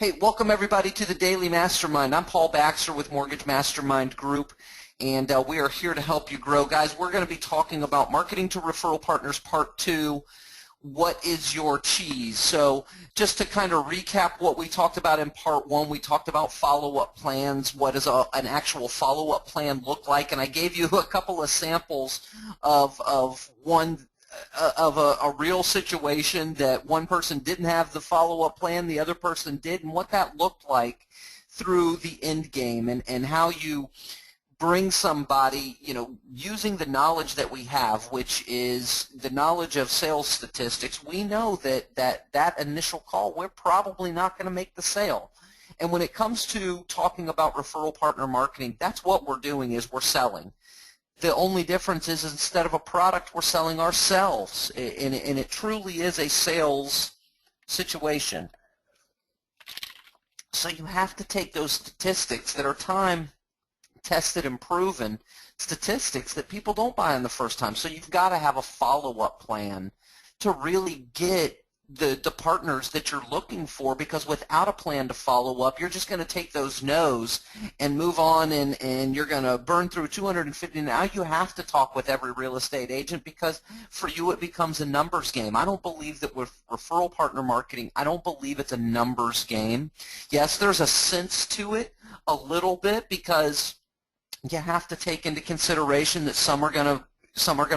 Hey, welcome everybody to the Daily Mastermind. I'm Paul Baxter with Mortgage Mastermind Group, and we are here to help you grow. Guys, we're going to be talking about Marketing to Referral Partners Part 2. What is your cheese? So just to kind of recap what we talked about in Part 1, we talked about follow-up plans. What does an actual follow-up plan look like? And I gave you a couple of samples of a real situation that one person didn't have the follow-up plan, the other person did, and what that looked like through the end game, and how you bring somebody, using the knowledge that we have, which is the knowledge of sales statistics. We know that initial call, we're probably not going to make the sale. And when it comes to talking about referral partner marketing, that's what we're doing, is we're selling. The only difference is instead of a product, we're selling ourselves, and it truly is a sales situation. So you have to take those statistics that are time-tested and proven statistics that people don't buy on the first time. So you've got to have a follow-up plan to really get the partners that you're looking for, because without a plan to follow up, you're just going to take those no's and move on, and you're going to burn through 250. Now you have to talk with every real estate agent, because for you it becomes a numbers game. I don't believe that with referral partner marketing, I don't believe it's a numbers game. Yes, there's a sense to it a little bit, because you have to take into consideration that some are going to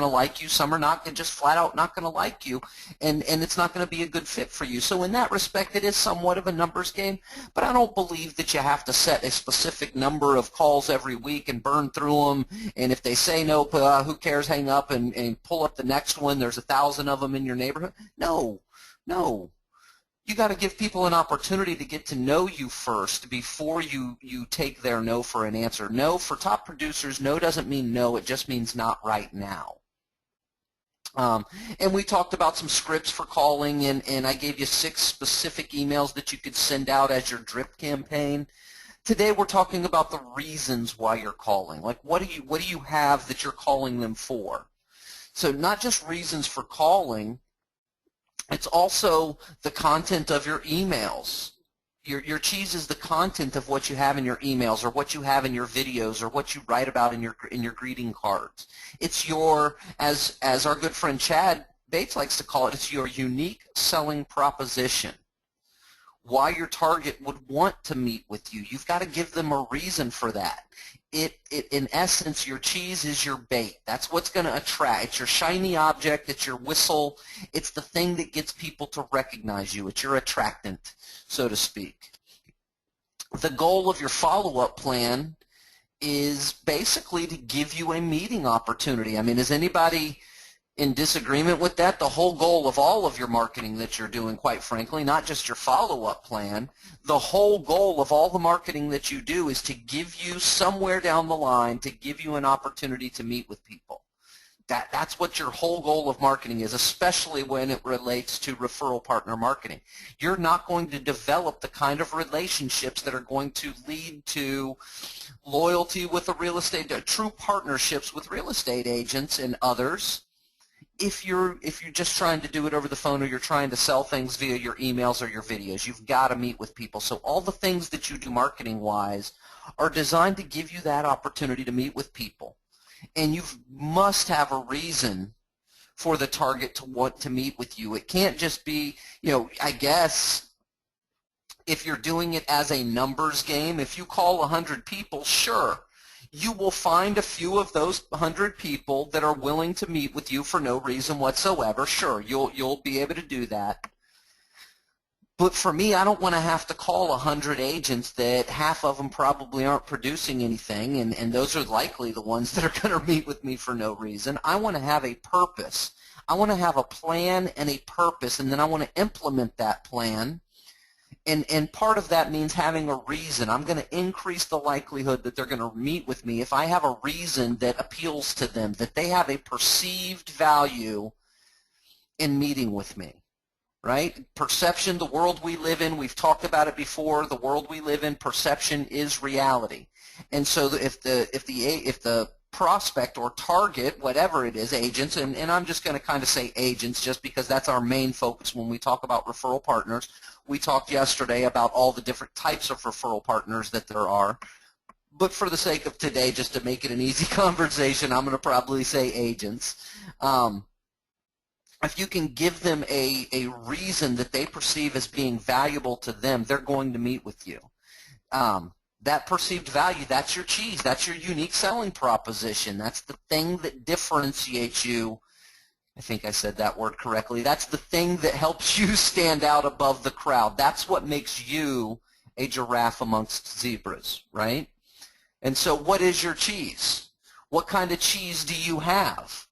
like you, some are not, just flat out not going to like you, and it's not going to be a good fit for you. So in that respect, it is somewhat of a numbers game, but I don't believe that you have to set a specific number of calls every week and burn through them, and if they say no, who cares, hang up and pull up the next one. There's 1,000 of them in your neighborhood. No. You got to give people an opportunity to get to know you first before you take their no for an answer. No, for top producers, no doesn't mean no. It just means not right now. And we talked about some scripts for calling, and I gave you 6 specific emails that you could send out as your drip campaign. Today we're talking about the reasons why you're calling. Like, what do you have that you're calling them for? So not just reasons for calling. It's also the content of your emails. Your cheese is the content of what you have in your emails, or what you have in your videos, or what you write about in your greeting cards. It's your, as our good friend Chad Bates likes to call it, it's your unique selling proposition. Why your target would want to meet with you. You've got to give them a reason for that. In essence, your cheese is your bait. That's what's going to attract. It's your shiny object. It's your whistle. It's the thing that gets people to recognize you. It's your attractant, so to speak. The goal of your follow-up plan is basically to give you a meeting opportunity. I mean, is anybody in disagreement with that? The whole goal of all of your marketing that you're doing, quite frankly, not just your follow-up plan, the whole goal of all the marketing that you do is to give you somewhere down the line, to give you an opportunity to meet with people. That's what your whole goal of marketing is, especially when it relates to referral partner marketing. You're not going to develop the kind of relationships that are going to lead to loyalty with a real estate, true partnerships with real estate agents and others, if you're just trying to do it over the phone, or you're trying to sell things via your emails or your videos. You've got to meet with people. So all the things that you do marketing-wise are designed to give you that opportunity to meet with people. And you must have a reason for the target to want to meet with you. It can't just be, I guess, if you're doing it as a numbers game, if you call 100 people, sure, you will find a few of those 100 people that are willing to meet with you for no reason whatsoever. Sure, you'll be able to do that. But for me, I don't want to have to call 100 agents that half of them probably aren't producing anything, and those are likely the ones that are going to meet with me for no reason. I want to have a purpose. I want to have a plan and a purpose, and then I want to implement that plan. And part of that means having a reason. I'm going to increase the likelihood that they're going to meet with me if I have a reason that appeals to them, that they have a perceived value in meeting with me, right? Perception, the world we live in, we've talked about it before, the world we live in, perception is reality. And so if the prospect or target, whatever it is, agents, and I'm just going to kind of say agents just because that's our main focus when we talk about referral partners. We talked yesterday about all the different types of referral partners that there are. But for the sake of today, just to make it an easy conversation, I'm going to probably say agents. If you can give them a reason that they perceive as being valuable to them, they're going to meet with you. That perceived value, that's your cheese. That's your unique selling proposition. That's the thing that differentiates you. I think I said that word correctly. That's the thing that helps you stand out above the crowd. That's what makes you a giraffe amongst zebras, right? And so what is your cheese? What kind of cheese do you have?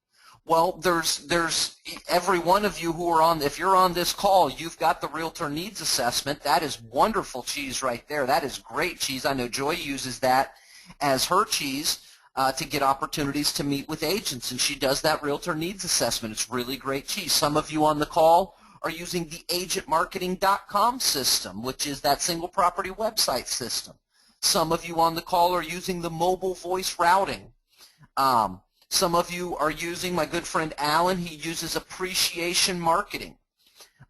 Well, there's every one of you who are on, if you're on this call, you've got the Realtor Needs Assessment. That is wonderful cheese right there. That is great cheese. I know Joy uses that as her cheese to get opportunities to meet with agents, and she does that Realtor Needs Assessment. It's really great cheese. Some of you on the call are using the agentmarketing.com system, which is that single property website system. Some of you on the call are using the mobile voice routing. Some of you are using, my good friend Alan, he uses appreciation marketing.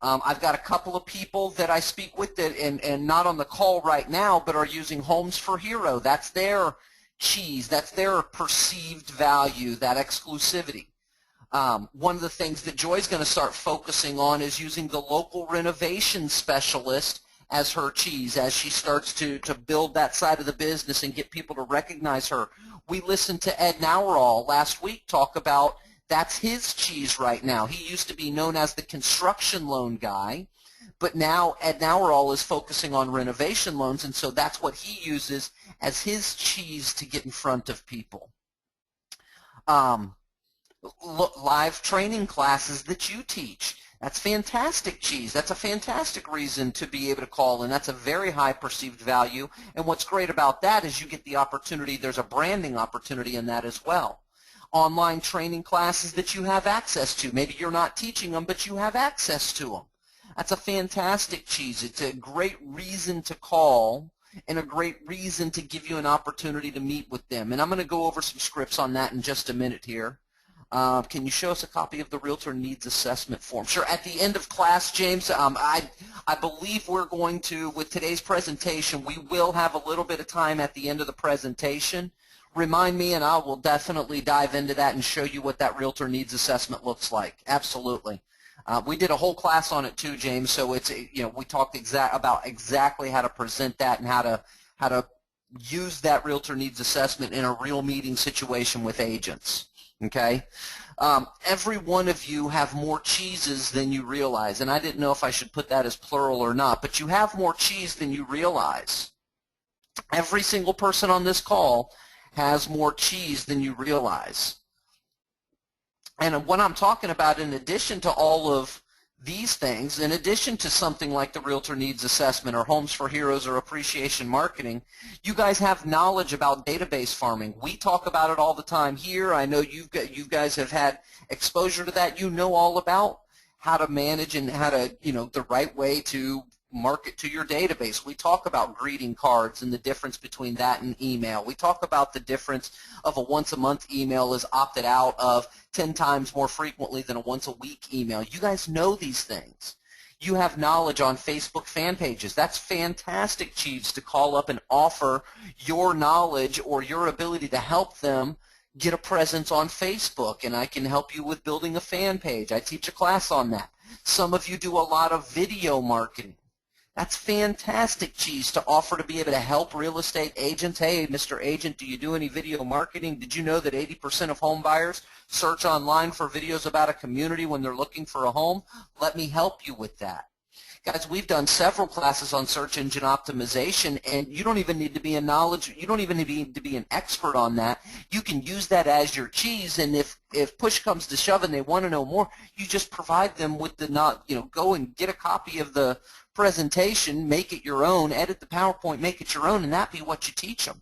I've got a couple of people that I speak with that, and not on the call right now, but are using Homes for Hero. That's their cheese. That's their perceived value, that exclusivity. One of the things that Joy's going to start focusing on is using the local renovation specialist as her cheese as she starts to build that side of the business and get people to recognize her. We listened to Ed Nauerall last week talk about that's his cheese right now. He used to be known as the construction loan guy, but now Ed Nauerall is focusing on renovation loans, and so that's what he uses as his cheese to get in front of people. Live training classes that you teach. That's fantastic cheese. That's a fantastic reason to be able to call, and that's a very high perceived value. And what's great about that is you get the opportunity, there's a branding opportunity in that as well. Online training classes that you have access to. Maybe you're not teaching them, but you have access to them. That's a fantastic cheese. It's a great reason to call and a great reason to give you an opportunity to meet with them. And I'm going to go over some scripts on that in just a minute here. Can you show us a copy of the Realtor Needs Assessment form? Sure. At the end of class, James, I believe we're going to, with today's presentation, we will have a little bit of time at the end of the presentation. Remind me, and I will definitely dive into that and show you what that Realtor Needs Assessment looks like. Absolutely. We did a whole class on it too, James. So it's, we talked about exactly how to present that and how to use that Realtor Needs Assessment in a real meeting situation with agents. Okay, every one of you have more cheeses than you realize, and I didn't know if I should put that as plural or not, but you have more cheese than you realize. Every single person on this call has more cheese than you realize. And what I'm talking about, in addition to all of these things, in addition to something like the Realtor Needs Assessment or Homes for Heroes or appreciation marketing, you guys have knowledge about database farming. We talk about it all the time here. I know you guys have had exposure to that. You know all about how to manage and how to, the right way to market to your database. We talk about greeting cards and the difference between that and email. We talk about the difference of a once-a-month email is opted out of 10 times more frequently than a once-a-week email. You guys know these things. You have knowledge on Facebook fan pages. That's fantastic, Chiefs, to call up and offer your knowledge or your ability to help them get a presence on Facebook, and I can help you with building a fan page. I teach a class on that. Some of you do a lot of video marketing. That's fantastic, cheese, to offer to be able to help real estate agents. Hey, Mr. Agent, do you do any video marketing? Did you know that 80% of home buyers search online for videos about a community when they're looking for a home? Let me help you with that. Guys, we've done several classes on search engine optimization, and you don't even need to be you don't even need to be an expert on that. You can use that as your cheese, and if push comes to shove and they want to know more, you just provide them with go and get a copy of the presentation, make it your own, edit the PowerPoint, make it your own, and that be what you teach them.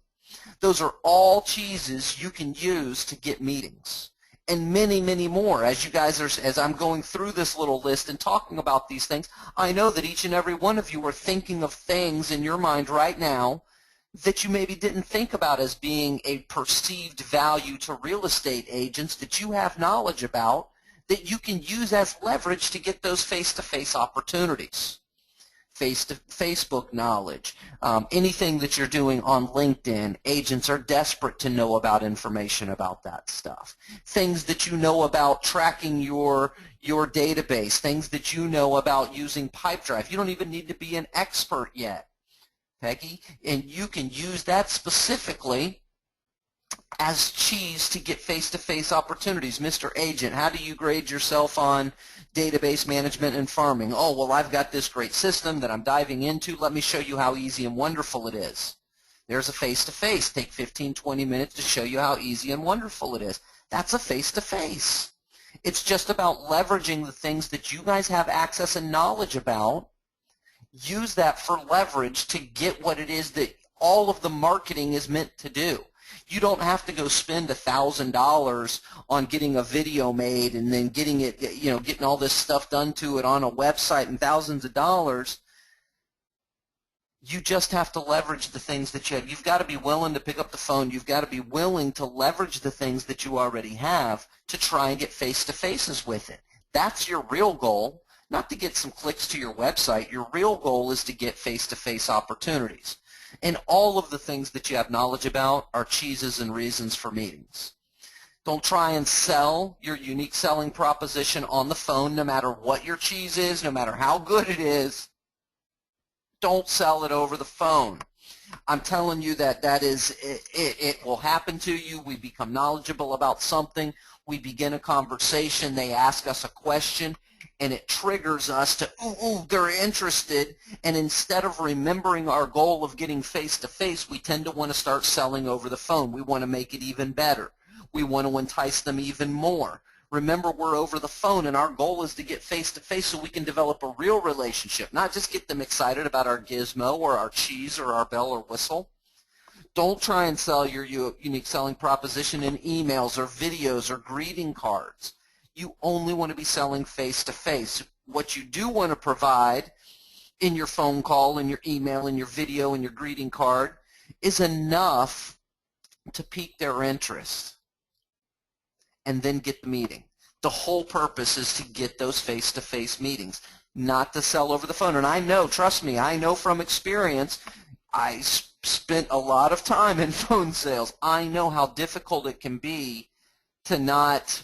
Those are all cheeses you can use to get meetings. And many, many more. As you guys are, as I'm going through this little list and talking about these things, I know that each and every one of you are thinking of things in your mind right now that you maybe didn't think about as being a perceived value to real estate agents that you have knowledge about that you can use as leverage to get those face-to-face opportunities. Facebook knowledge, anything that you're doing on LinkedIn. Agents are desperate to know about information about that stuff. Things that you know about tracking your database, things that you know about using Pipedrive. You don't even need to be an expert yet, Peggy, and you can use that specifically as cheese to get face-to-face opportunities. Mr. Agent, how do you grade yourself on database management and farming? Oh, well, I've got this great system that I'm diving into. Let me show you how easy and wonderful it is. There's a face-to-face. Take 15, 20 minutes to show you how easy and wonderful it is. That's a face-to-face. It's just about leveraging the things that you guys have access and knowledge about. Use that for leverage to get what it is that all of the marketing is meant to do. You don't have to go spend $1,000 on getting a video made and then getting it, getting all this stuff done to it on a website and thousands of dollars. You just have to leverage the things that you have. You've got to be willing to pick up the phone. You've got to be willing to leverage the things that you already have to try and get face-to-faces with it. That's your real goal, not to get some clicks to your website. Your real goal is to get face-to-face opportunities. And all of the things that you have knowledge about are cheeses and reasons for meetings. Don't try and sell your unique selling proposition on the phone, no matter what your cheese is, no matter how good it is. Don't sell it over the phone. I'm telling you that it will happen to you. We become knowledgeable about something. We begin a conversation. They ask us a question, and it triggers us to, they're interested. And instead of remembering our goal of getting face-to-face, we tend to want to start selling over the phone. We want to make it even better. We want to entice them even more. Remember, we're over the phone, and our goal is to get face-to-face so we can develop a real relationship, not just get them excited about our gizmo or our cheese or our bell or whistle. Don't try and sell your unique selling proposition in emails or videos or greeting cards. You only want to be selling face-to-face. What you do want to provide in your phone call, in your email, in your video, in your greeting card is enough to pique their interest and then get the meeting. The whole purpose is to get those face-to-face meetings, not to sell over the phone. And I know, trust me, I know from experience, I spent a lot of time in phone sales. I know how difficult it can be to not,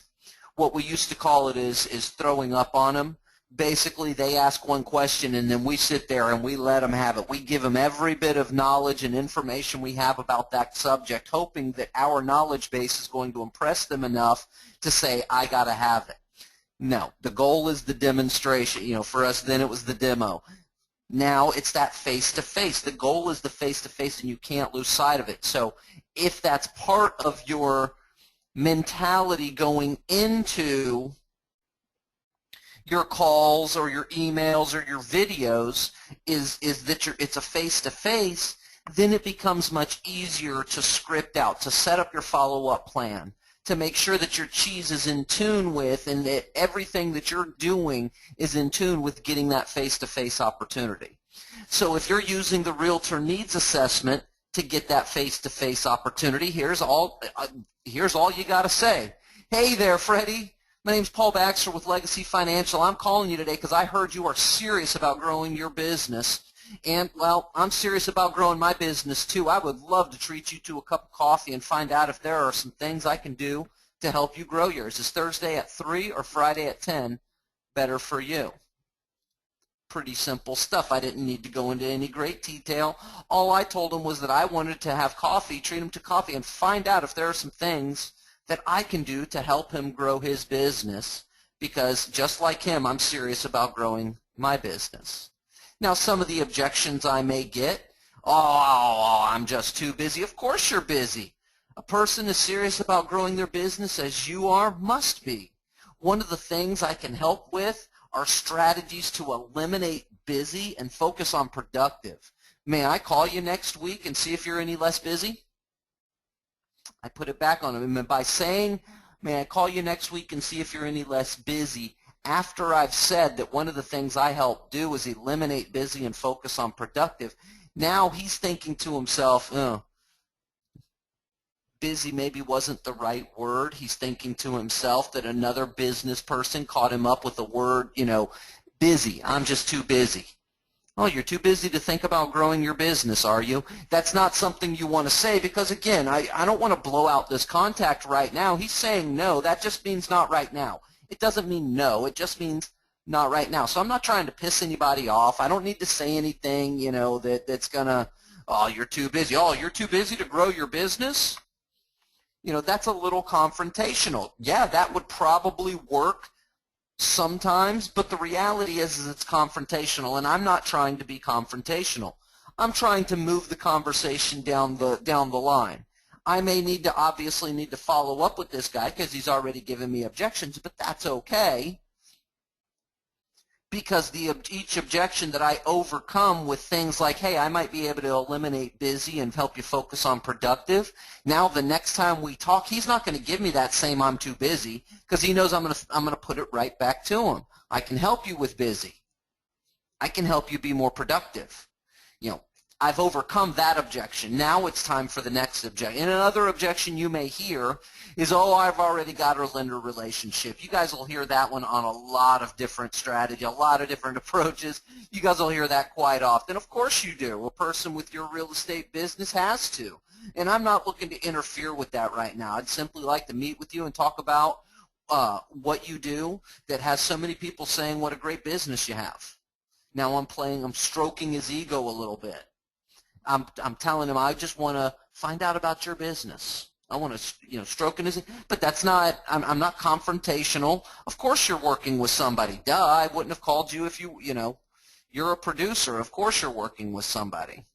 what we used to call it is throwing up on them. Basically, they ask one question, and then we sit there and we let them have it. We give them every bit of knowledge and information we have about that subject, hoping that our knowledge base is going to impress them enough to say, I got to have it. No, the goal is the demonstration. For us then it was the demo. Now it's that face-to-face. The goal is the face-to-face, and you can't lose sight of it. So if that's part of your mentality going into your calls or your emails or your videos is that it's a face-to-face, then it becomes much easier to script out, to set up your follow-up plan, to make sure that your cheese is in tune with and that everything that you're doing is in tune with getting that face-to-face opportunity. So if you're using the Realtor Needs Assessment to get that face-to-face opportunity, here's all you got to say. Hey there, Freddie. My name's Paul Baxter with Legacy Financial. I'm calling you today because I heard you are serious about growing your business. And, well, I'm serious about growing my business, too. I would love to treat you to a cup of coffee and find out if there are some things I can do to help you grow yours. Is Thursday at 3 or Friday at 10 better for you? Pretty simple stuff. I didn't need to go into any great detail. All I told him was that I wanted to have coffee, treat him to coffee, and find out if there are some things that I can do to help him grow his business, because just like him, I'm serious about growing my business. Now, some of the objections I may get, I'm just too busy. Of course you're busy. A person as serious about growing their business as you are must be. One of the things I can help with are strategies to eliminate busy and focus on productive. May I call you next week and see if you're any less busy? I put it back on him. And by saying, may I call you next week and see if you're any less busy, after I've said that one of the things I help do is eliminate busy and focus on productive, now he's thinking to himself, busy maybe wasn't the right word. He's thinking to himself that another business person caught him up with the word, busy. I'm just too busy. Oh, you're too busy to think about growing your business, are you? That's not something you want to say because, again, I don't want to blow out this contact right now. He's saying no. That just means not right now. It doesn't mean no. It just means not right now. So I'm not trying to piss anybody off. I don't need to say anything, that's going to, oh, you're too busy. Oh, you're too busy to grow your business? That's a little confrontational. Yeah, that would probably work sometimes, but the reality is it's confrontational, and I'm not trying to be confrontational. I'm trying to move the conversation down the line. I may obviously need to follow up with this guy because he's already given me objections, but that's okay, because each objection that I overcome with things like, hey, I might be able to eliminate busy and help you focus on productive. Now the next time we talk, he's not going to give me that same I'm too busy because he knows I'm going to put it right back to him. I can help you with busy. I can help you be more productive. I've overcome that objection. Now it's time for the next objection. And another objection you may hear is, oh, I've already got a lender relationship. You guys will hear that one on a lot of different strategy, a lot of different approaches. You guys will hear that quite often. Of course you do. A person with your real estate business has to. And I'm not looking to interfere with that right now. I'd simply like to meet with you and talk about what you do that has so many people saying what a great business you have. Now I'm stroking his ego a little bit. I'm telling him I just want to find out about your business. I want to, stroking his, but that's not, I'm not confrontational. Of course you're working with somebody. Duh, I wouldn't have called you if you're a producer. Of course you're working with somebody.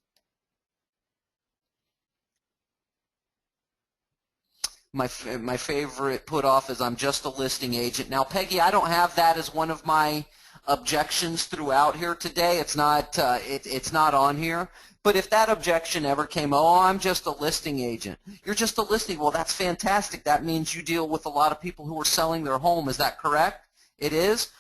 My favorite put off is I'm just a listing agent. Now, Peggy, I don't have that as one of my objections throughout here today. It's not it's not on here. But if that objection ever came, oh, I'm just a listing agent. You're just a listing. Well, that's fantastic. That means you deal with a lot of people who are selling their home. Is that correct? It is?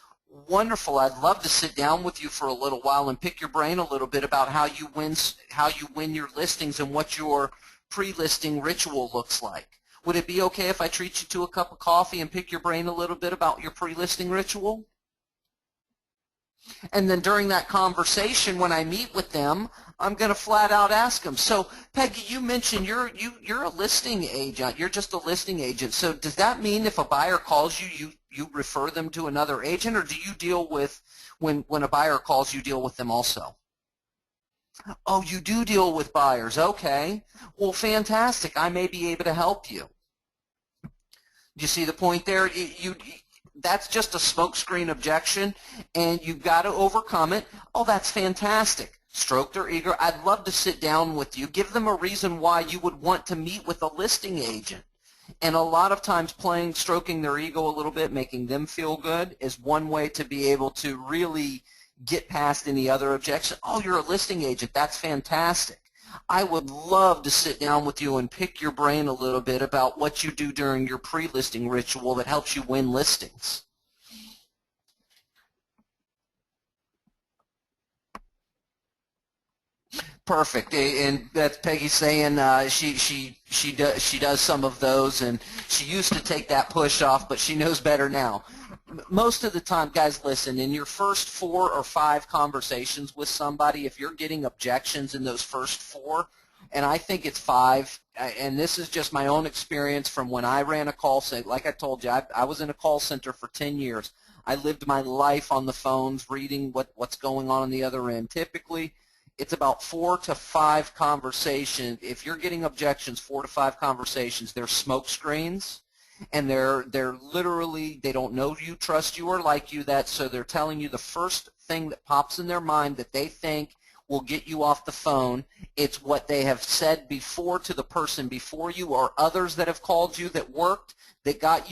Wonderful. I'd love to sit down with you for a little while and pick your brain a little bit about how you win your listings and what your pre-listing ritual looks like. Would it be okay if I treat you to a cup of coffee and pick your brain a little bit about your pre-listing ritual? And then during that conversation, when I meet with them, I'm going to flat out ask them. So, Peggy, you mentioned you're a listing agent. You're just a listing agent. So does that mean if a buyer calls you, you refer them to another agent, or do you deal with, when a buyer calls, you deal with them also? Oh, you do deal with buyers. Okay. Well, fantastic. I may be able to help you. Do you see the point there? That's just a smokescreen objection, and you've got to overcome it. Oh, that's fantastic. Stroke their ego. I'd love to sit down with you. Give them a reason why you would want to meet with a listing agent. And a lot of times stroking their ego a little bit, making them feel good, is one way to be able to really get past any other objection. Oh, you're a listing agent. That's fantastic. I would love to sit down with you and pick your brain a little bit about what you do during your pre-listing ritual that helps you win listings. Perfect. And that's Peggy saying she does some of those, and she used to take that push off, but she knows better now. Most of the time, guys, listen, in your first 4 or 5 conversations with somebody, if you're getting objections in those first 4, and I think it's 5, and this is just my own experience from when I ran a call center. Like I told you, I was in a call center for 10 years. I lived my life on the phones reading what's going on the other end. Typically, it's about 4 to 5 conversations. If you're getting objections, 4 to 5 conversations, they're smoke screens. And they're literally, they don't know you, trust you, or like you, so they're telling you the first thing that pops in their mind that they think will get you off the phone. It's what they have said before to the person before you, or others that have called you that worked, that got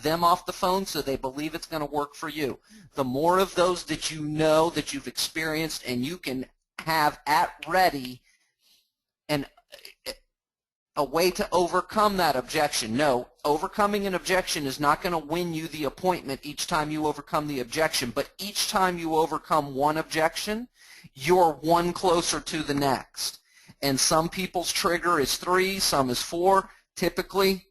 them off the phone, so they believe it's going to work for you. The more of those that you know, that you've experienced, and you can have at ready and a way to overcome that objection. No, overcoming an objection is not going to win you the appointment each time you overcome the objection, but each time you overcome one objection, you're one closer to the next. And some people's trigger is 3, some is 4. Typically,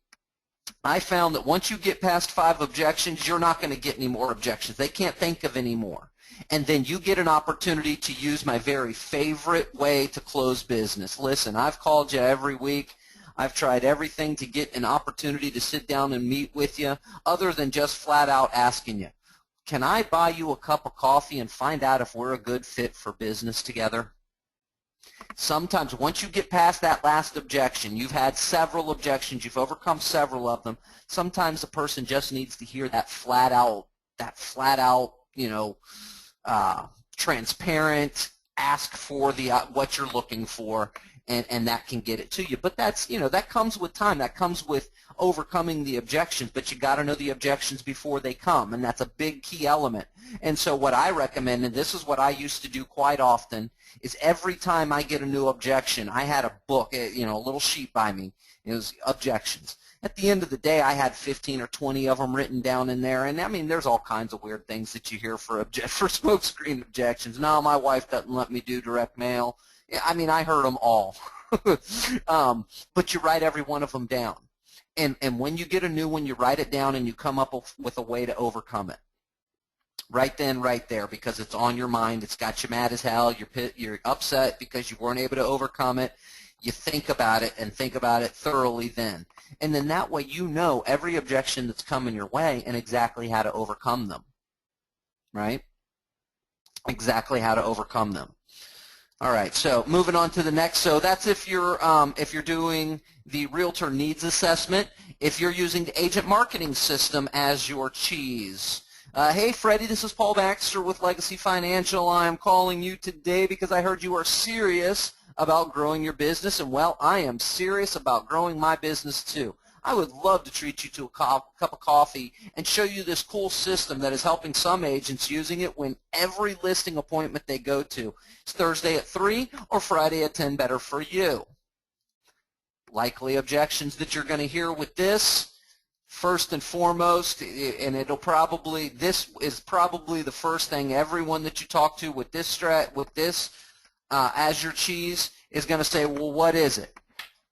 I found that once you get past 5 objections, you're not going to get any more objections. They can't think of any more. and then you get an opportunity to use my very favorite way to close business. Listen, I've called you every week. I've tried everything to get an opportunity to sit down and meet with you other than just flat out asking you, can I buy you a cup of coffee and find out if we're a good fit for business together? Sometimes once you get past that last objection, you've had several objections, you've overcome several of them, sometimes the person just needs to hear that flat out, transparent, ask for the what you're looking for, and that can get it to you. But that's, that comes with time. That comes with overcoming the objections, but you got to know the objections before they come, and that's a big key element. And so what I recommend, and this is what I used to do quite often, is every time I get a new objection, I had a book, a little sheet by me. It was objections. At the end of the day, I had 15 or 20 of them written down in there, and I mean, there's all kinds of weird things that you hear for smokescreen objections. No, my wife doesn't let me do direct mail. I mean, I heard them all. But you write every one of them down. And when you get a new one, you write it down and you come up with a way to overcome it. Right then, right there, because it's on your mind. It's got you mad as hell. You're upset because you weren't able to overcome it. You think about it and think about it thoroughly then. And then that way you know every objection that's coming your way and exactly how to overcome them. Right? Exactly how to overcome them. All right, so moving on to the next. So that's if you're doing the realtor needs assessment. If you're using the agent marketing system as your cheese. Hey, Freddie, this is Paul Baxter with Legacy Financial. I'm calling you today because I heard you are serious about growing your business, and well, I am serious about growing my business too. I would love to treat you to a cup of coffee and show you this cool system that is helping some agents using it when every listing appointment they go to is Thursday at 3 or Friday at 10 better for you. Likely objections that you're going to hear with this, first and foremost, and this is probably the first thing everyone that you talk to with this as your cheese is going to say, well, what is it?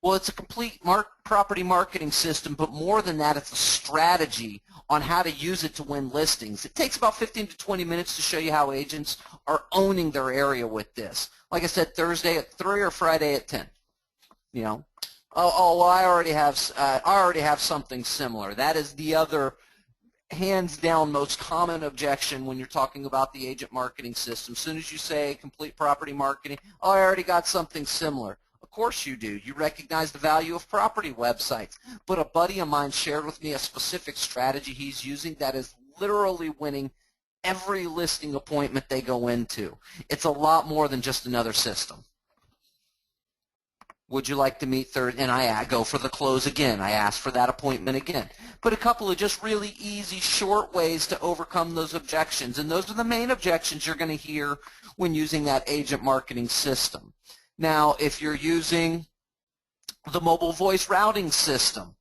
Well, it's a complete property marketing system, but more than that, it's a strategy on how to use it to win listings. It takes about 15 to 20 minutes to show you how agents are owning their area with this. Like I said, Thursday at 3 or Friday at 10. Well, I already have something similar. That is the other hands down most common objection when you're talking about the agent marketing system. As soon as you say complete property marketing, oh, I already got something similar. Of course you do. You recognize the value of property websites. But a buddy of mine shared with me a specific strategy he's using that is literally winning every listing appointment they go into. It's a lot more than just another system. Would you like to meet Thursday? And I go for the close again. I ask for that appointment again. But a couple of just really easy, short ways to overcome those objections. And those are the main objections you're going to hear when using that agent marketing system. Now, if you're using the mobile voice routing system,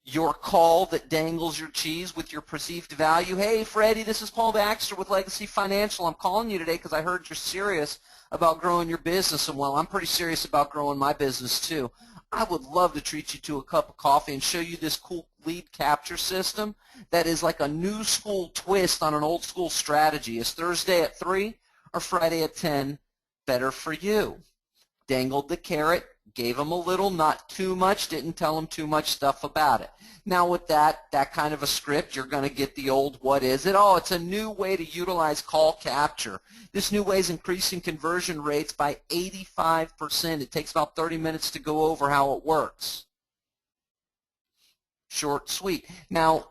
your call that dangles your cheese with your perceived value, hey, Freddie, this is Paul Baxter with Legacy Financial. I'm calling you today because I heard you're serious about growing your business, and well, I'm pretty serious about growing my business too. I would love to treat you to a cup of coffee and show you this cool lead capture system that is like a new school twist on an old school strategy. Is Thursday at 3 or Friday at 10 better for you? Dangled the carrot, gave them a little, not too much, didn't tell them too much stuff about it. Now with that kind of a script, you're going to get the old, what is it? Oh, it's a new way to utilize call capture. This new way is increasing conversion rates by 85%. It takes about 30 minutes to go over how it works. Short, sweet. Now,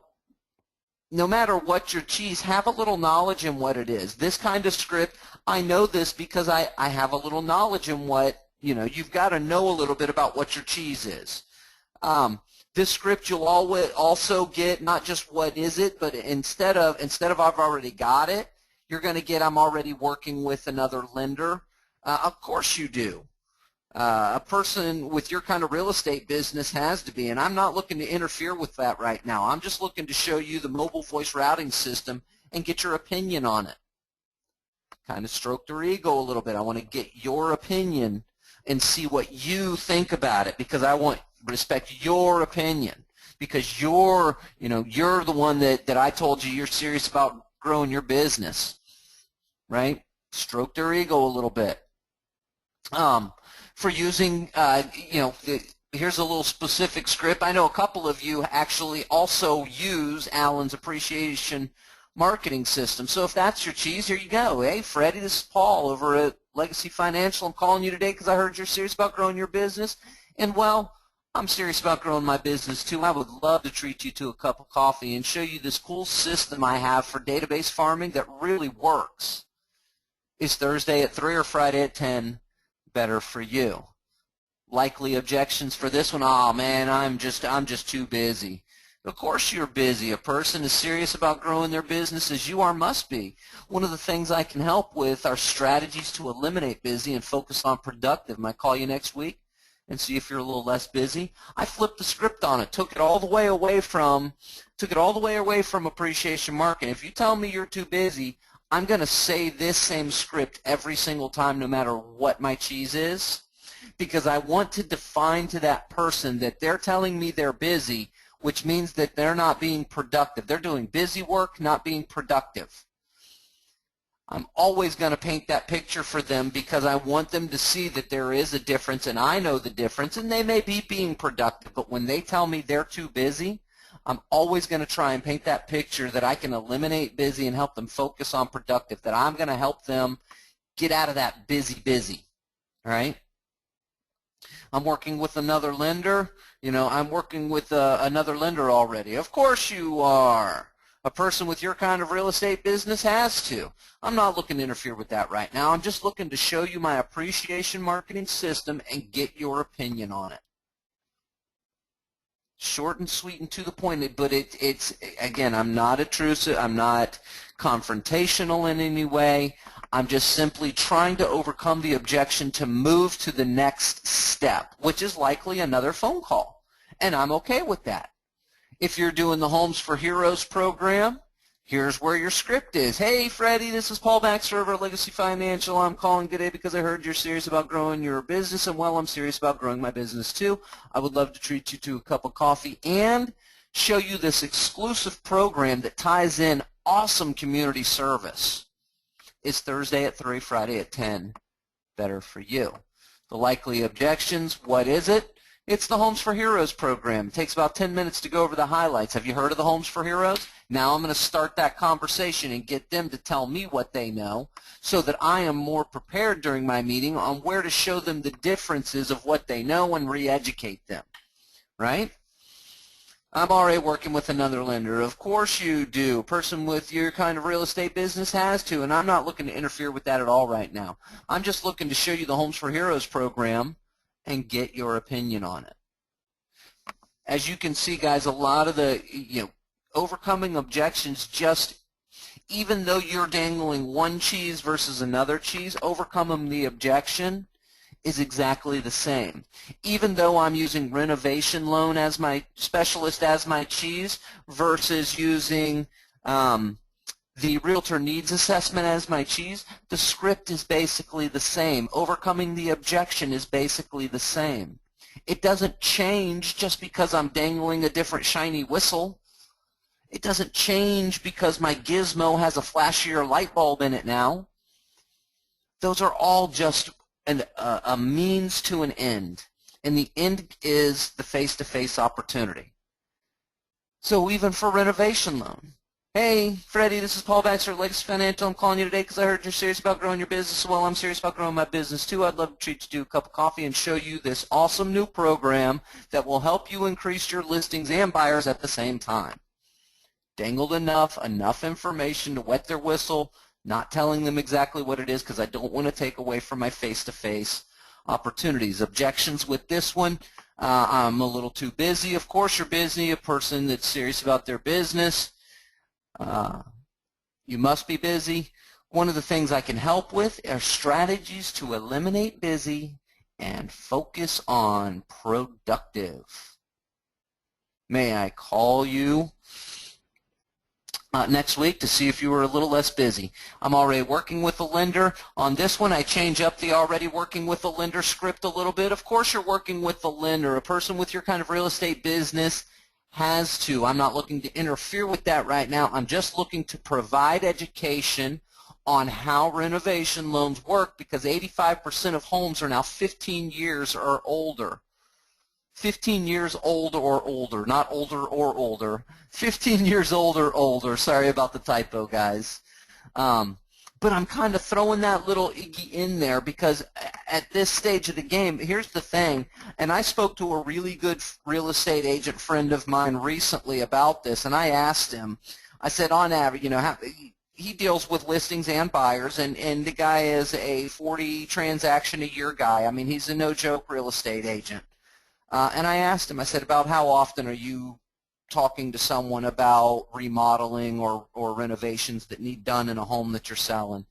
no matter what your cheese, have a little knowledge in what it is. This kind of script, I know this because I have a little knowledge in what, you've got to know a little bit about what your cheese is. This script you'll always also get not just what is it, but instead of I've already got it, you're going to get I'm already working with another lender. Of course you do. A person with your kind of real estate business has to be, and I'm not looking to interfere with that right now. I'm just looking to show you the mobile voice routing system and get your opinion on it. Kind of stroke their ego a little bit. I want to get your opinion and see what you think about it, because I want to respect your opinion, because you're the one that I told you you're serious about growing your business. right? Stroke their ego a little bit. For using, here's a little specific script. I know a couple of you actually also use Alan's appreciation marketing system. So if that's your cheese, here you go. Hey, Freddie, this is Paul over at Legacy Financial. I'm calling you today because I heard you're serious about growing your business. And, well, I'm serious about growing my business, too. I would love to treat you to a cup of coffee and show you this cool system I have for database farming that really works. Is Thursday at 3 or Friday at 10 better for you? Likely objections for this one: oh man, I'm just too busy. Of course you're busy. A person is serious about growing their business as you are must be. One of the things I can help with are strategies to eliminate busy and focus on productive. Might call you next week and see if you're a little less busy. I flipped the script on it, took it all the way away from appreciation marketing. If you tell me you're too busy, I'm going to say this same script every single time, no matter what my cheese is, because I want to define to that person that they're telling me they're busy, which means that they're not being productive. They're doing busy work, not being productive. I'm always going to paint that picture for them because I want them to see that there is a difference, and I know the difference, and they may be being productive, but when they tell me they're too busy, I'm always going to try and paint that picture that I can eliminate busy and help them focus on productive, that I'm going to help them get out of that busy, all right? I'm working with another lender. I'm working with another lender already. Of course you are. A person with your kind of real estate business has to. I'm not looking to interfere with that right now. I'm just looking to show you my appreciation marketing system and get your opinion on it. Short and sweet and to the point, but it's again, I'm not intrusive, I'm not confrontational in any way. I'm just simply trying to overcome the objection to move to the next step, which is likely another phone call, and I'm okay with that. If you're doing the Homes for Heroes program, here's where your script is. Hey, Freddie, this is Paul Baxter over at Legacy Financial. I'm calling today because I heard you're serious about growing your business, and, well, I'm serious about growing my business, too. I would love to treat you to a cup of coffee and show you this exclusive program that ties in awesome community service. It's Thursday at 3, Friday at 10. Better for you. The likely objections: what is it? It's the Homes for Heroes program. It takes about 10 minutes to go over the highlights. Have you heard of the Homes for Heroes? Now I'm going to start that conversation and get them to tell me what they know so that I am more prepared during my meeting on where to show them the differences of what they know and re-educate them, right? I'm already working with another lender. Of course you do. A person with your kind of real estate business has to, and I'm not looking to interfere with that at all right now. I'm just looking to show you the Homes for Heroes program and get your opinion on it. As you can see, guys, a lot of the, overcoming objections, just even though you're dangling one cheese versus another cheese, overcoming the objection is exactly the same. Even though I'm using renovation loan as my specialist as my cheese versus using the realtor needs assessment as my cheese, the script is basically the same. Overcoming the objection is basically the same. It doesn't change just because I'm dangling a different shiny whistle. It doesn't change because my gizmo has a flashier light bulb in it now. Those are all just a means to an end, and the end is the face-to-face opportunity. So even for renovation loan, hey, Freddie, this is Paul Baxter at Legacy Financial. I'm calling you today because I heard you're serious about growing your business. Well, I'm serious about growing my business, too. I'd love to treat you to a cup of coffee and show you this awesome new program that will help you increase your listings and buyers at the same time. Dangled enough information to wet their whistle, not telling them exactly what it is because I don't want to take away from my face-to-face opportunities. Objections with this one: I'm a little too busy. Of course you're busy. A person that's serious about their business, you must be busy. One of the things I can help with are strategies to eliminate busy and focus on productive. May I call you next week to see if you were a little less busy? I'm already working with a lender. On this one, I change up the already working with a lender script a little bit. Of course you're working with a lender. A person with your kind of real estate business has to. I'm not looking to interfere with that right now. I'm just looking to provide education on how renovation loans work, because 85% of homes are now 15 years or older. 15 years old or older, not older or older. 15 years old or older. Sorry about the typo, guys. But I'm kind of throwing that little Iggy in there because at this stage of the game, here's the thing, and I spoke to a really good real estate agent friend of mine recently about this, and I asked him, I said, on average, he deals with listings and buyers, and the guy is a 40 transaction a year guy. I mean, he's a no-joke real estate agent. And I asked him, I said, about how often are you talking to someone about remodeling or renovations that need done in a home that you're selling?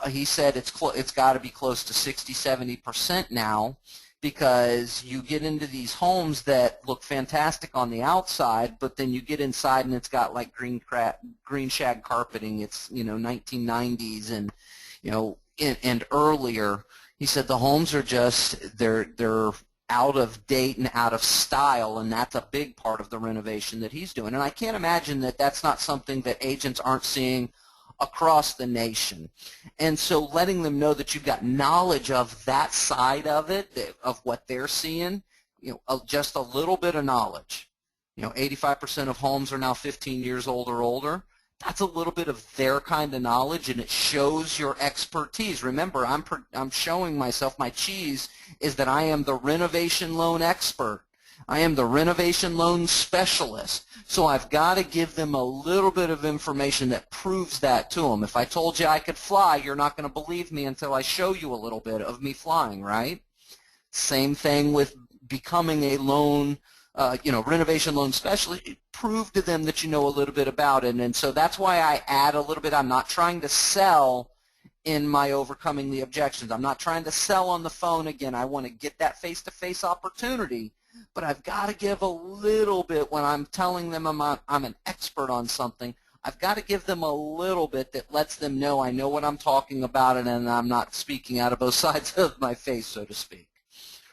He said it's got to be close to 60-70% now, because you get into these homes that look fantastic on the outside, but then you get inside and it's got like green shag carpeting. It's 1990s and and earlier. He said the homes are just they're out of date and out of style, and that's a big part of the renovation that he's doing. And I can't imagine that that's not something that agents aren't seeing across the nation. And so letting them know that you've got knowledge of that side of it, of what they're seeing, just a little bit of knowledge. 85% of homes are now 15 years old or older. That's a little bit of their kind of knowledge, and it shows your expertise. Remember, I'm showing myself, my cheese is that I am the renovation loan expert. I am the renovation loan specialist. So I've got to give them a little bit of information that proves that to them. If I told you I could fly, you're not going to believe me until I show you a little bit of me flying, right? Same thing with becoming a loan renovation loan specialist. Prove to them that you know a little bit about it. And so that's why I add a little bit. I'm not trying to sell in my overcoming the objections. I'm not trying to sell on the phone again. I want to get that face-to-face opportunity, but I've got to give a little bit when I'm telling them I'm an expert on something. I've got to give them a little bit that lets them know I know what I'm talking about, and I'm not speaking out of both sides of my face, so to speak.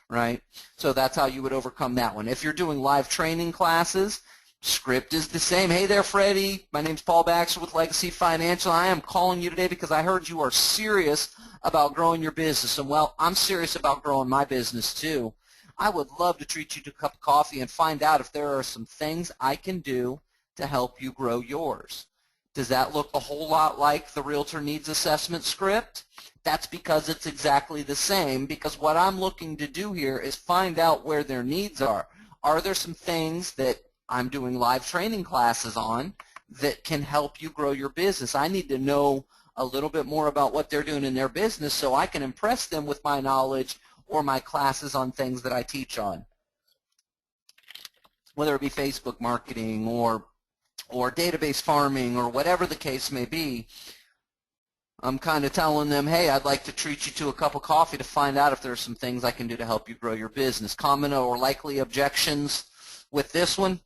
Right? So that's how you would overcome that one. If you're doing live training classes, script is the same. Hey there, Freddie. My name's Paul Baxter with Legacy Financial. I am calling you today because I heard you are serious about growing your business. And, well, I'm serious about growing my business, too. I would love to treat you to a cup of coffee and find out if there are some things I can do to help you grow yours. Does that look a whole lot like the Realtor Needs Assessment script? That's because it's exactly the same, because what I'm looking to do here is find out where their needs are. Are there some things that I'm doing live training classes on that can help you grow your business? I need to know a little bit more about what they're doing in their business so I can impress them with my knowledge or my classes on things that I teach on, whether it be Facebook marketing or database farming or whatever the case may be. I'm kind of telling them, hey, I'd like to treat you to a cup of coffee to find out if there are some things I can do to help you grow your business. Common or likely objections with this one?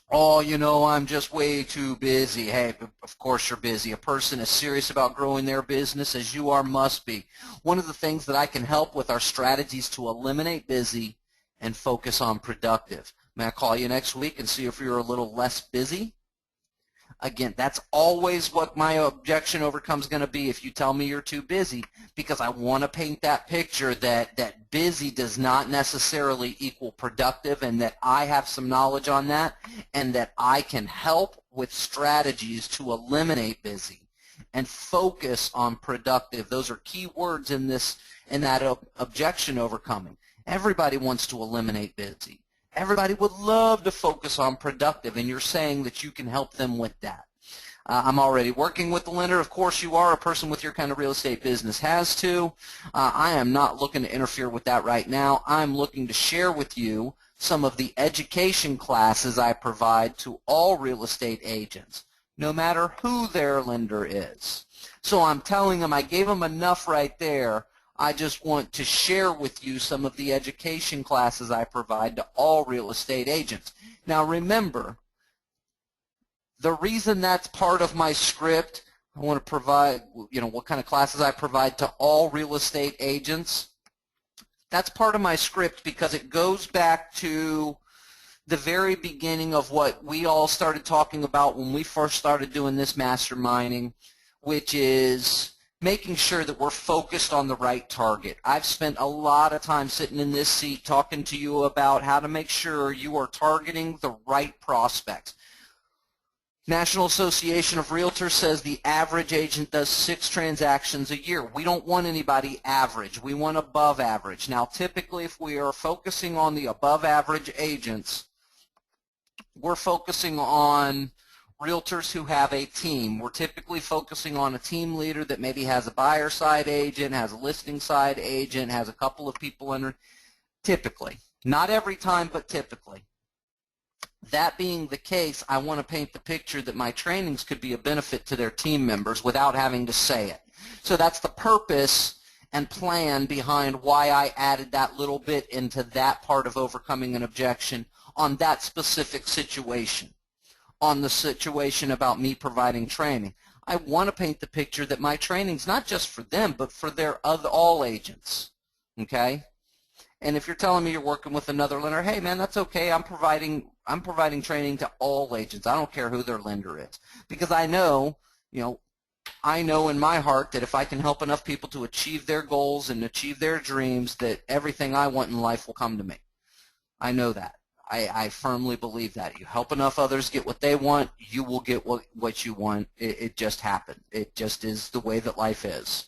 Oh, I'm just way too busy. Hey, of course you're busy. A person as serious about growing their business as you are must be. One of the things that I can help with are strategies to eliminate busy and focus on productive. May I call you next week and see if you're a little less busy? Again, that's always what my objection overcome is going to be if you tell me you're too busy, because I want to paint that picture that busy does not necessarily equal productive, and that I have some knowledge on that, and that I can help with strategies to eliminate busy and focus on productive. Those are key words in that objection overcoming. Everybody wants to eliminate busy. Everybody would love to focus on productive, and you're saying that you can help them with that. I'm already working with the lender. Of course you are. A person with your kind of real estate business has to. I am not looking to interfere with that right now. I'm looking to share with you some of the education classes I provide to all real estate agents, no matter who their lender is. So I'm telling them I gave them enough right there. I just want to share with you some of the education classes I provide to all real estate agents. Now remember, the reason that's part of my script, I want to provide, what kind of classes I provide to all real estate agents. That's part of my script because it goes back to the very beginning of what we all started talking about when we first started doing this masterminding. which is making sure that we're focused on the right target. I've spent a lot of time sitting in this seat talking to you about how to make sure you are targeting the right prospects. National Association of Realtors says the average agent does 6 transactions a year. We don't want anybody average. We want above average. Now, typically, if we are focusing on the above average agents, we're focusing on realtors who have a team. We're typically focusing on a team leader that maybe has a buyer side agent, has a listing side agent, has a couple of people under. Typically. Not every time, but typically. That being the case, I want to paint the picture that my trainings could be a benefit to their team members without having to say it. So that's the purpose and plan behind why I added that little bit into that part of overcoming an objection on that specific situation, on the situation about me providing training. I want to paint the picture that my training's not just for them, but for all agents, okay? And if you're telling me you're working with another lender, hey man, that's okay. I'm providing training to all agents. I don't care who their lender is, because I know in my heart that if I can help enough people to achieve their goals and achieve their dreams, that everything I want in life will come to me. I know that. I firmly believe that. You help enough others get what they want, you will get what you want. It just happened. It just is the way that life is.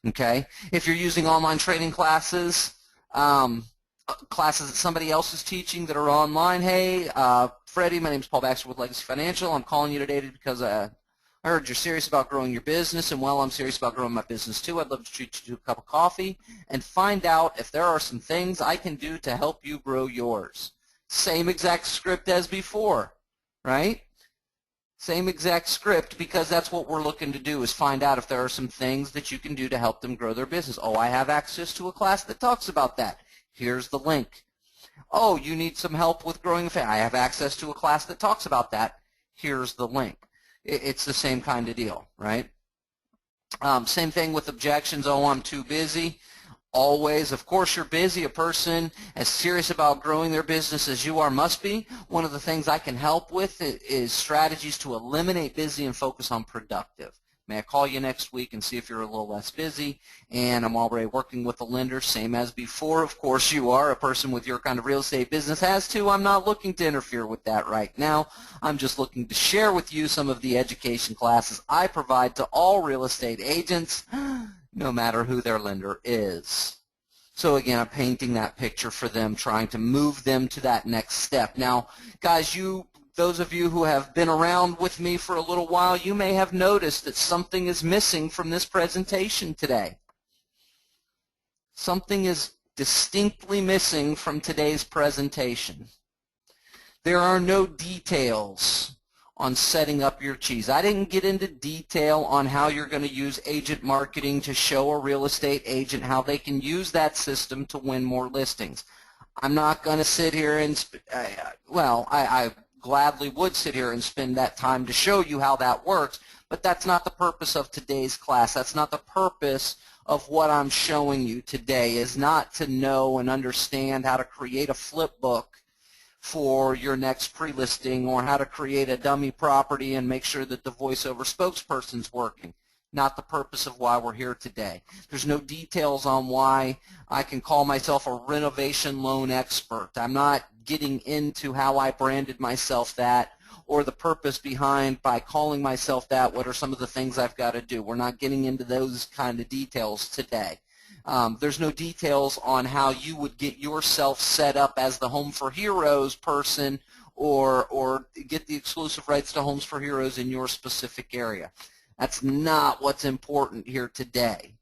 Okay? If you're using online training classes, classes that somebody else is teaching that are online, hey, Freddie, my name is Paul Baxter with Legacy Financial. I'm calling you today because I heard you're serious about growing your business, and while I'm serious about growing my business too, I'd love to treat you to a cup of coffee and find out if there are some things I can do to help you grow yours. Same exact script as before, right? Same exact script, because that's what we're looking to do, is find out if there are some things that you can do to help them grow their business. Oh, I have access to a class that talks about that. Here's the link. Oh, you need some help with growing a family. I have access to a class that talks about that. Here's the link. It's the same kind of deal, right? Same thing with objections. Oh, I'm too busy. Always, of course you're busy. A person as serious about growing their business as you are must be. One of the things I can help with is strategies to eliminate busy and focus on productive. May I call you next week and see if you're a little less busy? And I'm already working with a lender, same as before. Of course you are. A person with your kind of real estate business has to. I'm not looking to interfere with that right now. I'm just looking to share with you some of the education classes I provide to all real estate agents, no matter who their lender is. So again, I'm painting that picture for them, trying to move them to that next step. Now, guys, those of you who have been around with me for a little while, you may have noticed that something is missing from this presentation today. Something is distinctly missing from today's presentation. There are no details on setting up your cheese. I didn't get into detail on how you're going to use agent marketing to show a real estate agent how they can use that system to win more listings. I'm not going to sit here and, I gladly would sit here and spend that time to show you how that works, but that's not the purpose of today's class. That's not the purpose of what I'm showing you today, is not to know and understand how to create a flip book for your next pre-listing, or how to create a dummy property and make sure that the voiceover spokesperson's working. Not the purpose of why we're here today. There's no details on why I can call myself a renovation loan expert. I'm not getting into how I branded myself that, or the purpose behind by calling myself that. What are some of the things I've got to do? We're not getting into those kind of details today. There's no details on how you would get yourself set up as the Home for Heroes person, or get the exclusive rights to Homes for Heroes in your specific area. That's not what's important here today.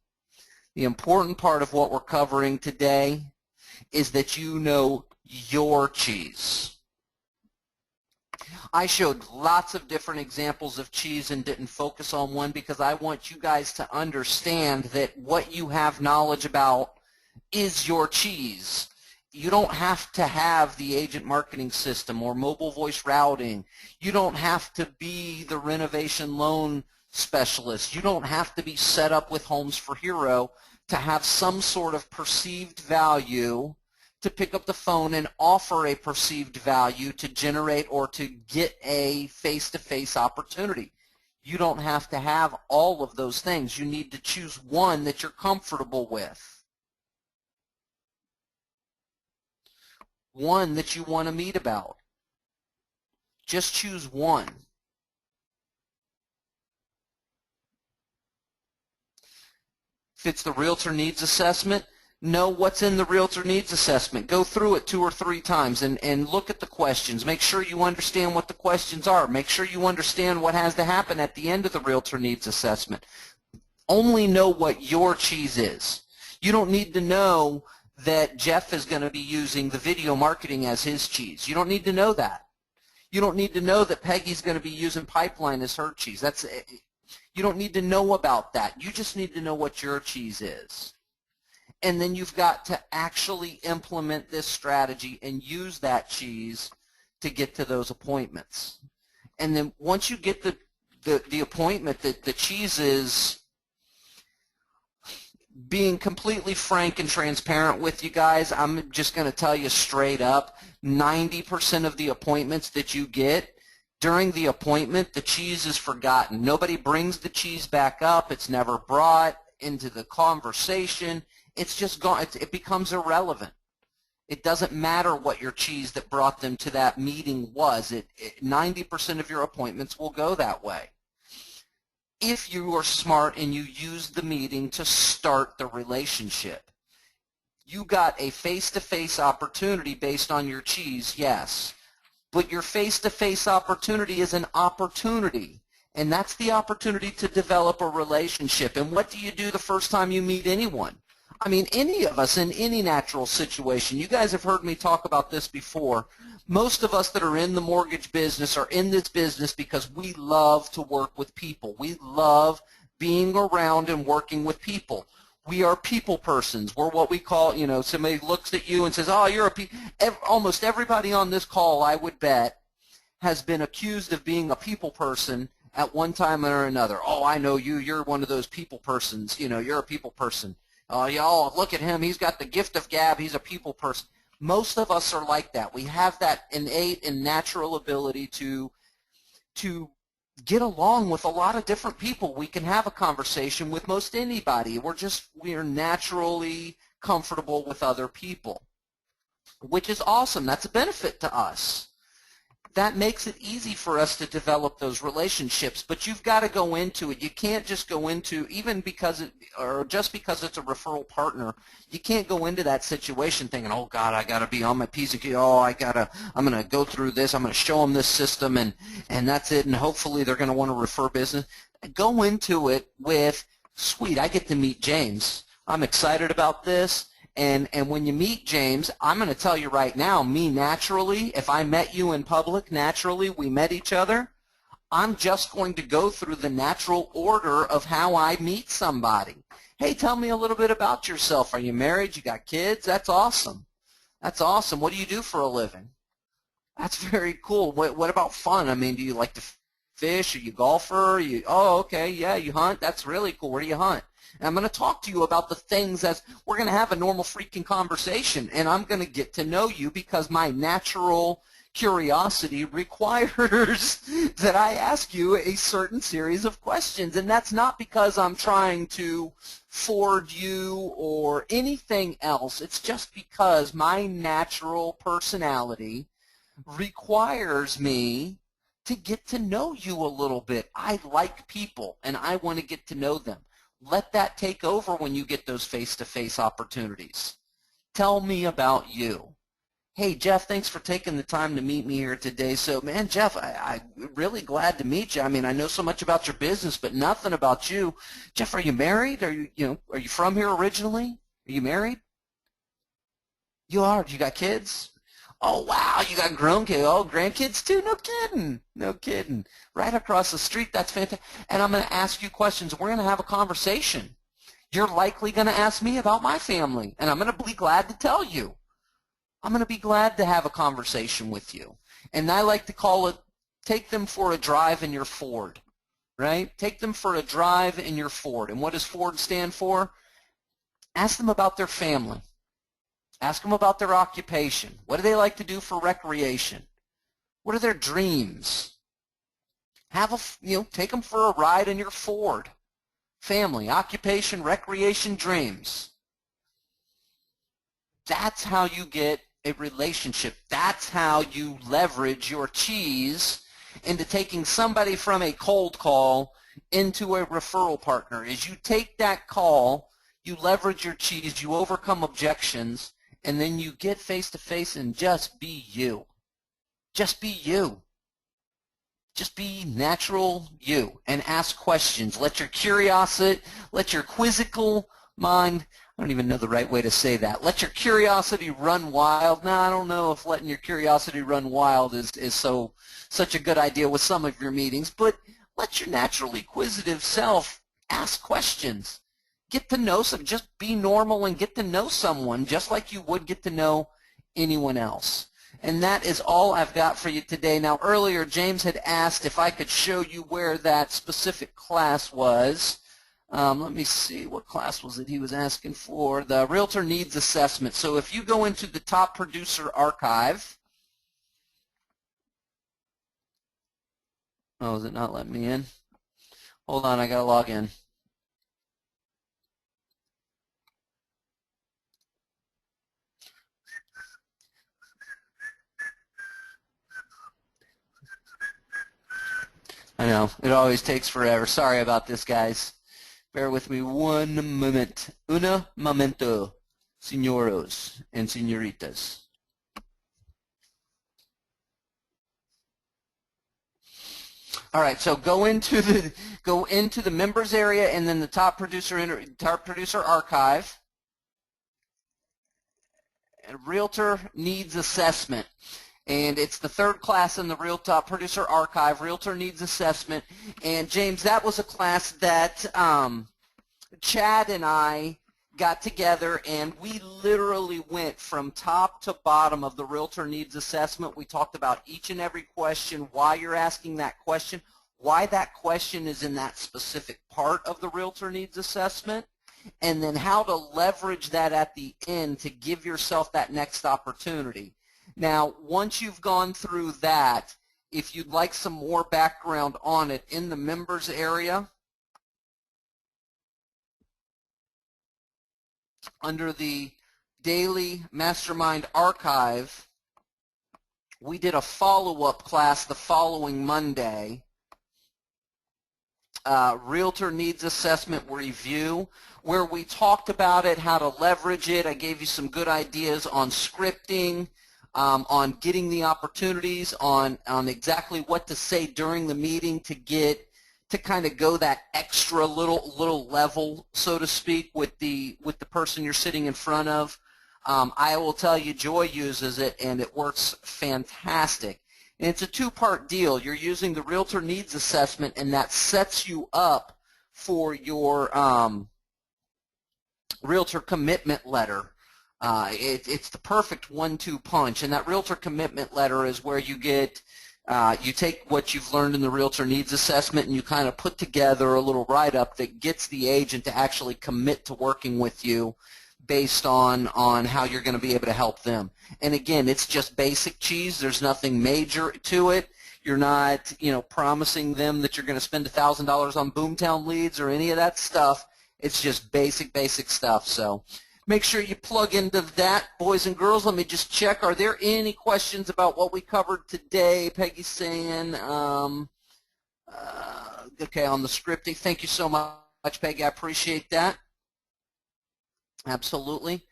The important part of what we're covering today is that you know your cheese. I showed lots of different examples of cheese and didn't focus on one, because I want you guys to understand that what you have knowledge about is your cheese. You don't have to have the agent marketing system or mobile voice routing. You don't have to be the renovation loan specialist. You don't have to be set up with Homes for Hero to have some sort of perceived value to pick up the phone and offer a perceived value to generate or to get a face-to-face opportunity. You don't have to have all of those things. You need to choose one that you're comfortable with, one that you want to meet about. Just choose one. If it's the realtor needs assessment, know what's in the realtor needs assessment. Go through it 2 or 3 times and look at the questions. Make sure you understand what the questions are. Make sure you understand what has to happen at the end of the realtor needs assessment. Only know what your cheese is. You don't need to know that Jeff is going to be using the video marketing as his cheese. You don't need to know that. You don't need to know that Peggy's going to be using pipeline as her cheese. You don't need to know about that. You just need to know what your cheese is. And then you've got to actually implement this strategy and use that cheese to get to those appointments. And then once you get the appointment, the cheese is being completely frank and transparent with you guys. I'm just going to tell you straight up, 90% of the appointments that you get, during the appointment, the cheese is forgotten. Nobody brings the cheese back up. It's never brought into the conversation. It's just gone. It becomes irrelevant. It doesn't matter what your cheese that brought them to that meeting was. 90% of your appointments will go that way. If you are smart and you use the meeting to start the relationship. You got a face-to-face opportunity based on your cheese, yes. But your face-to-face opportunity is an opportunity, and that's the opportunity to develop a relationship. And what do you do the first time you meet anyone? I mean, any of us in any natural situation. You guys have heard me talk about this before. Most of us that are in the mortgage business are in this business because we love to work with people. We love being around and working with people. We are people persons. We're what we call, somebody looks at you and says, oh, you're a people. Almost everybody on this call, I would bet, has been accused of being a people person at one time or another. Oh, I know you. You're one of those people persons. You're a people person. Oh, y'all, look at him. He's got the gift of gab. He's a people person. Most of us are like that. We have that innate and natural ability to get along with a lot of different people. We can have a conversation with most anybody. We are naturally comfortable with other people, which is awesome. That's a benefit to us. That makes it easy for us to develop those relationships, but you've got to go into it. You can't just go into, just because it's a referral partner, you can't go into that situation thinking, oh God, I got to be on my P's and Q's. Oh, I'm going to go through this. I'm going to show them this system, and that's it, and hopefully they're going to want to refer business. Go into it with, sweet, I get to meet James. I'm excited about this. And when you meet James, I'm going to tell you right now, me naturally, if I met you in public, naturally, we met each other, I'm just going to go through the natural order of how I meet somebody. Hey, tell me a little bit about yourself. Are you married? You got kids? That's awesome. That's awesome. What do you do for a living? That's very cool. What about fun? I mean, do you like to fish? Are you a golfer? Oh, okay, yeah, you hunt? That's really cool. Where do you hunt? And I'm going to talk to you about the things as we're going to have a normal freaking conversation, and I'm going to get to know you because my natural curiosity requires that I ask you a certain series of questions. And that's not because I'm trying to forward you or anything else. It's just because my natural personality requires me to get to know you a little bit. I like people, and I want to get to know them. Let that take over when you get those face-to-face opportunities. Tell me about you. Hey, Jeff, thanks for taking the time to meet me here today. So, man, Jeff, I'm really glad to meet you. I mean, I know so much about your business, but nothing about you. Jeff, are you married? Are you from here originally? Are you married? You are. You got kids? Oh, wow, you got grown kids. Oh, grandkids too? No kidding. No kidding. Right across the street. That's fantastic. And I'm going to ask you questions. We're going to have a conversation. You're likely going to ask me about my family, and I'm going to be glad to tell you. I'm going to be glad to have a conversation with you. And I like to call it, take them for a drive in your Ford, right? Take them for a drive in your Ford. And what does Ford stand for? Ask them about their family. Ask them about their occupation. What do they like to do for recreation? What are their dreams? take them for a ride in your Ford. Family, occupation, recreation, dreams. That's how you get a relationship. That's how you leverage your cheese into taking somebody from a cold call into a referral partner. Is you take that call, you leverage your cheese, you overcome objections, and then you get face-to-face and just be you. Just be you. Just be natural you and ask questions. Let your curiosity, let your quizzical mind, I don't even know the right way to say that. Let your curiosity run wild. Now, I don't know if letting your curiosity run wild is such a good idea with some of your meetings, but let your naturally inquisitive self ask questions. Get to know some, just be normal and get to know someone just like you would get to know anyone else. And that is all I've got for you today. Now, earlier, James had asked if I could show you where that specific class was. Let me see, what class was it he was asking for? The Realtor Needs Assessment. So if you go into the Top Producer Archive, oh, is it not letting me in? Hold on, I got to log in. I know, it always takes forever. Sorry about this, guys. Bear with me one moment. Un momento, señoros and señoritas. All right, so go into the members area and then the top producer archive. And Realtor Needs Assessment. And it's the third class in the Top Producer Archive, Realtor Needs Assessment. And James, that was a class that Chad and I got together, and we literally went from top to bottom of the Realtor Needs Assessment. We talked about each and every question, why you're asking that question, why that question is in that specific part of the Realtor Needs Assessment, and then how to leverage that at the end to give yourself that next opportunity. Now, once you've gone through that, if you'd like some more background on it, in the members area, under the Daily Mastermind Archive, we did a follow-up class the following Monday, Realtor Needs Assessment Review, where we talked about it, how to leverage it. I gave you some good ideas on scripting, on getting the opportunities, on exactly what to say during the meeting to kind of go that extra little level, so to speak, with the person you're sitting in front of. I will tell you, Joy uses it, and it works fantastic. And it's a two-part deal. You're using the Realtor Needs Assessment, and that sets you up for your Realtor Commitment Letter. It's the perfect 1-2 punch, and that Realtor Commitment Letter is where you get, you take what you've learned in the Realtor Needs Assessment and you kind of put together a little write-up that gets the agent to actually commit to working with you based on how you're going to be able to help them. And again, it's just basic cheese. There's nothing major to it. You're not, promising them that you're going to spend $1,000 on Boomtown leads or any of that stuff. It's just basic stuff. So make sure you plug into that, boys and girls. Let me just check. Are there any questions about what we covered today? Peggy's saying, okay, on the scripting. Thank you so much, Peggy. I appreciate that. Absolutely.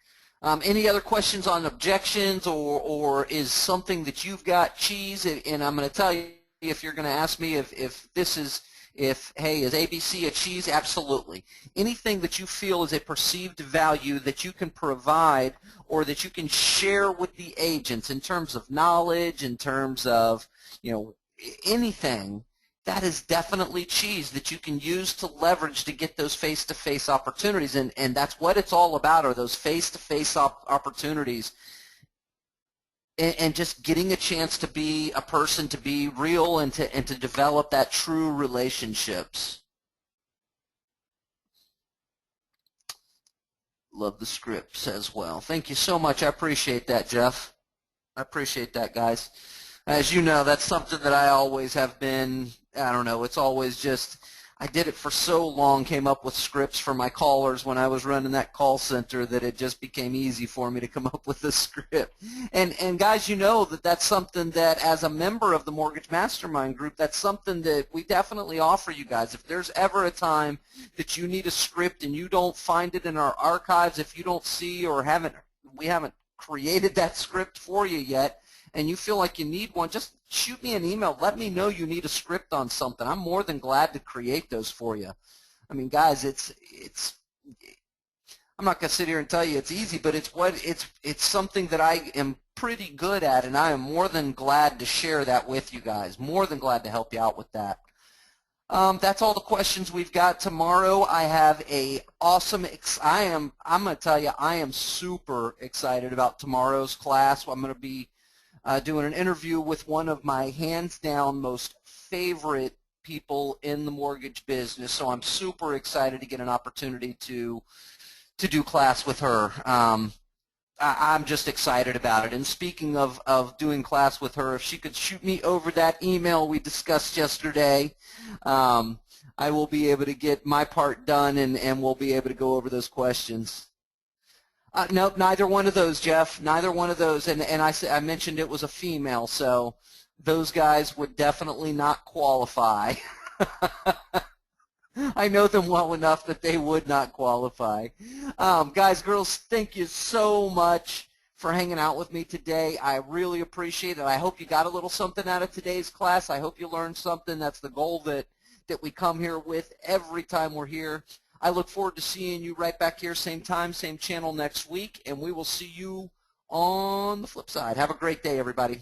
Any other questions on objections, or is something that you've got cheese? And I'm going to tell you, if you're going to ask me if hey, is ABC a cheese? Absolutely. Anything that you feel is a perceived value that you can provide or that you can share with the agents in terms of knowledge, in terms of, anything, that is definitely cheese that you can use to leverage to get those face-to-face opportunities. And that's what it's all about, are those face-to-face opportunities. And just getting a chance to be a person, to be real, and to develop that true relationships. Love the scripts as well. Thank you so much. I appreciate that, Jeff. I appreciate that, guys. As you know, that's something that I always have been I don't know, it's always just, I did it for so long, came up with scripts for my callers when I was running that call center that it just became easy for me to come up with a script. And guys, you know that that's something that as a member of the Mortgage Mastermind group, that's something that we definitely offer you guys. If there's ever a time that you need a script and you don't find it in our archives, if you don't see or we haven't created that script for you yet, and you feel like you need one, just shoot me an email. Let me know you need a script on something. I'm more than glad to create those for you. I mean, guys, I'm not going to sit here and tell you it's easy, but it's something that I am pretty good at, and I am more than glad to share that with you guys. More than glad to help you out with that. That's all the questions we've got. Tomorrow I have a awesome, I'm going to tell you, I am super excited about tomorrow's class. I'm going to be doing an interview with one of my hands down most favorite people in the mortgage business. So I'm super excited to get an opportunity to do class with her. I'm just excited about it. And speaking of doing class with her, if she could shoot me over that email we discussed yesterday, I will be able to get my part done, and we'll be able to go over those questions. Nope, neither one of those, Jeff. Neither one of those. And I mentioned it was a female, so those guys would definitely not qualify. I know them well enough that they would not qualify. Guys, girls, thank you so much for hanging out with me today. I really appreciate it. I hope you got a little something out of today's class. I hope you learned something. That's the goal that we come here with every time we're here. I look forward to seeing you right back here, same time, same channel next week, and we will see you on the flip side. Have a great day, everybody.